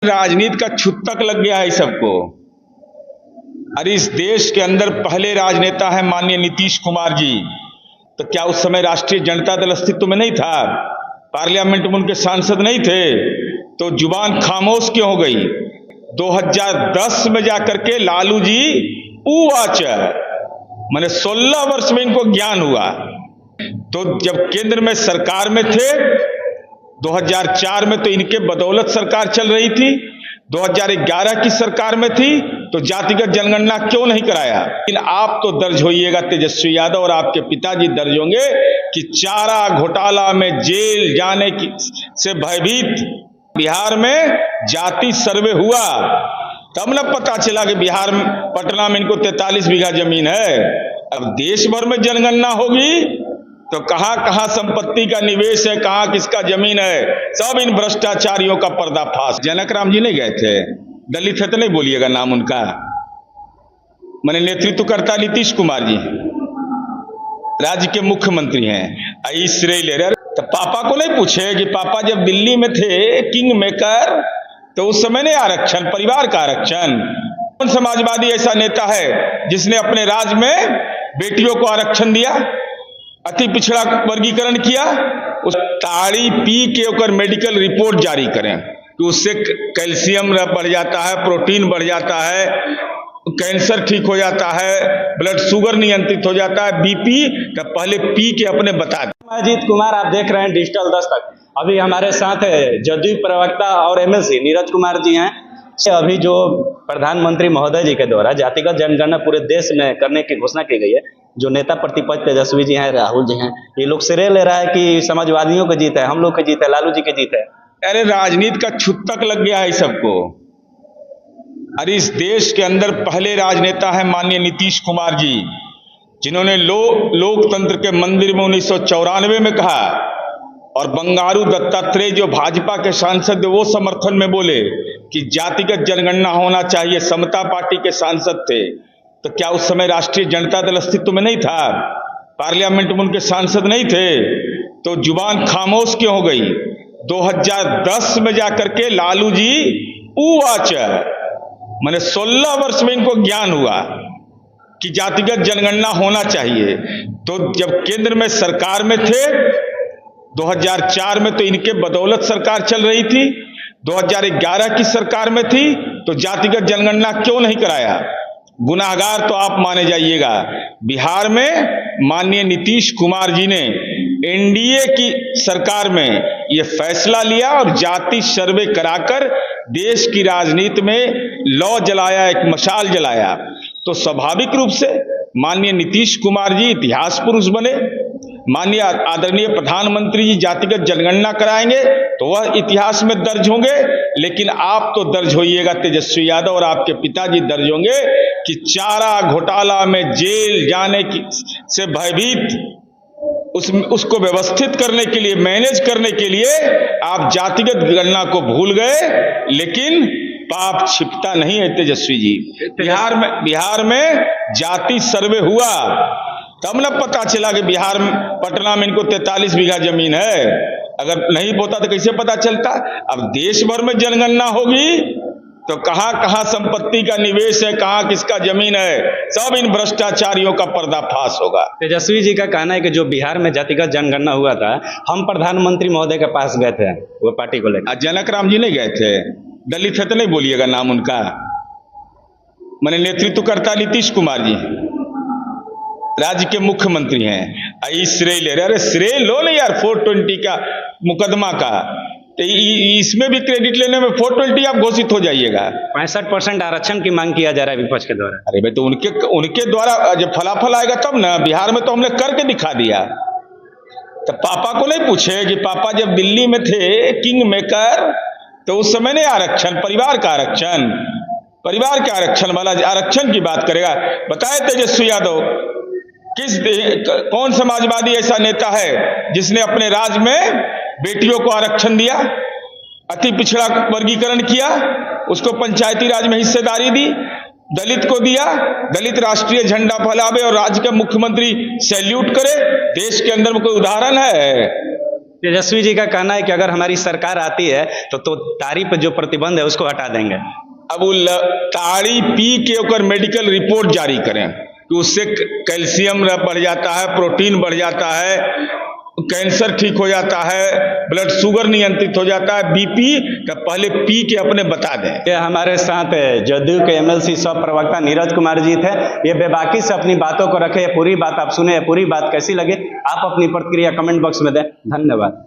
राजनीति का छुतक लग गया है सबको। अरे इस देश के अंदर पहले राजनेता है माननीय नीतीश कुमार जी, तो क्या उस समय राष्ट्रीय जनता दल अस्तित्व में नहीं था? पार्लियामेंट में उनके सांसद नहीं थे? तो जुबान खामोश क्यों हो गई? 2010 में जाकर के लालू जी उवाच माने 16 वर्ष में इनको ज्ञान हुआ। तो जब केंद्र में सरकार में थे 2004 में तो इनके बदौलत सरकार चल रही थी। 2011 की सरकार में थी तो जातिगत जनगणना क्यों नहीं कराया? लेकिन आप तो दर्ज होइएगा, तेजस्वी यादव और आपके पिताजी दर्ज होंगे कि चारा घोटाला में जेल जाने की से भयभीत बिहार में जाति सर्वे हुआ, तब न पता चला कि बिहार में पटना में इनको 43 बीघा जमीन है। अब देश भर में जनगणना होगी तो कहां कहां संपत्ति का निवेश है, कहां किसका जमीन है, सब इन भ्रष्टाचारियों का पर्दाफाश। जनक राम जी नहीं गए थे? दलित है तो नहीं बोलिएगा नाम उनका। मैंने नेतृत्व करता नीतीश कुमार जी, राज्य के मुख्यमंत्री हैं। श्रेय ले रहे तो पापा को नहीं पूछे कि पापा जब दिल्ली में थे किंग मेकर तो उस समय नहीं आरक्षण, परिवार का आरक्षण? कौन समाजवादी ऐसा नेता है जिसने अपने राज्य में बेटियों को आरक्षण दिया, अति पिछड़ा वर्गीकरण किया? उस ताड़ी पी के ओकर मेडिकल रिपोर्ट जारी करें कि उससे कैल्शियम बढ़ जाता है, प्रोटीन बढ़ जाता है, कैंसर ठीक हो जाता है, ब्लड शुगर नियंत्रित हो जाता है, बीपी का पहले पी के अपने बता दें। अजीत कुमार, आप देख रहे हैं डिजिटल दस्तक। अभी हमारे साथ जदयू प्रवक्ता और एमएलसी नीरज कुमार जी हैं। अभी जो प्रधानमंत्री महोदय जी के द्वारा जातिगत जनगणना पूरे देश में करने की घोषणा की गई है, जो नेता प्रतिपक्ष तेजस्वी जी हैं, राहुल जी हैं, ये लोग श्रेय ले रहा है कि समाजवादियों की जीत है, हम लोग की जीत है, लालू जी की जीत है। अरे राजनीति का छुतक लग गया है सबको। अरे इस देश के अंदर पहले राजनेता है माननीय नीतीश कुमार जी, जिन्होंने लोकतंत्र के मंदिर में 1994 में कहा, और बंगारू दत्तात्रेय जो भाजपा के सांसद वो समर्थन में बोले कि जातिगत जनगणना होना चाहिए, समता पार्टी के सांसद थे। तो क्या उस समय राष्ट्रीय जनता दल अस्तित्व में नहीं था? पार्लियामेंट में उनके सांसद नहीं थे? तो जुबान खामोश क्यों हो गई? 2010 में जाकर के लालू जी उवाच माने 16 वर्ष में इनको ज्ञान हुआ कि जातिगत जनगणना होना चाहिए। तो जब केंद्र में सरकार में थे 2004 में तो इनके बदौलत सरकार चल रही थी। 2011 की सरकार में थी तो जातिगत जनगणना क्यों नहीं कराया? गुनाहगार तो आप माने जाइएगा। बिहार में माननीय नीतीश कुमार जी ने एनडीए की सरकार में यह फैसला लिया और जाति सर्वे कराकर देश की राजनीति में लौ जलाया, एक मशाल जलाया। तो स्वाभाविक रूप से माननीय नीतीश कुमार जी इतिहास पुरुष बने। माननीय आदरणीय प्रधानमंत्री जी जातिगत जनगणना कराएंगे तो वह इतिहास में दर्ज होंगे। लेकिन आप तो दर्ज होइएगा, तेजस्वी यादव और आपके पिताजी दर्ज होंगे कि चारा घोटाला में जेल जाने की से भयभीत उसको व्यवस्थित करने के लिए, मैनेज करने के लिए आप जातिगत गणना को भूल गए। लेकिन पाप छिपता नहीं है तेजस्वी जी। बिहार में जाति सर्वे हुआ, तब न पता चला कि बिहार में पटना में इनको 43 बीघा जमीन है। अगर नहीं होता तो कैसे पता चलता? अब देश भर में जनगणना होगी तो कहां कहां संपत्ति का निवेश है, कहां किसका जमीन है, सब इन भ्रष्टाचारियों का पर्दाफाश होगा। तेजस्वी जी का कहना है कि जो बिहार में जातिगत जनगणना हुआ था, हम प्रधानमंत्री महोदय के पास गए थे वो पार्टी को लेकर। जनक राम जी नहीं गए थे? दलित है तो नहीं बोलिएगा नाम उनका। मैंने नेतृत्व करता नीतीश कुमार जी, राज्य के मुख्यमंत्री हैं। श्रेय ले रहे। अरे श्रेय लो नहीं यार, 420 का मुकदमा का, तो इसमें भी क्रेडिट लेने में 420 आप घोषित हो जाइएगा। 65% आरक्षण की मांग किया जा रहा है विपक्ष के द्वारा। अरे भाई, तो उनके द्वारा जब फलाफल आएगा तब ना। बिहार में तो हमने करके दिखा दिया। तो पापा को नहीं पूछे कि पापा जब दिल्ली में थे किंग मेकर तो उस समय नहीं आरक्षण, परिवार का आरक्षण? परिवार के आरक्षण वाला आरक्षण की बात करेगा? बताए तेजस्वी यादव, कौन समाजवादी ऐसा नेता है जिसने अपने राज्य में बेटियों को आरक्षण दिया, अति पिछड़ा वर्गीकरण किया, उसको पंचायती राज में हिस्सेदारी दी, दलित को दिया, दलित राष्ट्रीय झंडा फहरावे और राज्य के मुख्यमंत्री सैल्यूट करे? देश के अंदर में कोई उदाहरण है? तेजस्वी जी का कहना है कि अगर हमारी सरकार आती है तो तारी पे जो प्रतिबंध है उसको हटा देंगे। अब वो ताड़ी पी के ओकर मेडिकल रिपोर्ट जारी करें कि उससे कैल्शियम बढ़ जाता है, प्रोटीन बढ़ जाता है, कैंसर ठीक हो जाता है, ब्लड शुगर नियंत्रित हो जाता है, बीपी का पहले पी के अपने बता दें। ये हमारे साथ जदयू के एमएलसी सह प्रवक्ता नीरज कुमार जी थे। ये बेबाकी से अपनी बातों को रखे, ये पूरी बात आप सुने, ये पूरी बात कैसी लगी आप अपनी प्रतिक्रिया कमेंट बॉक्स में दें। धन्यवाद।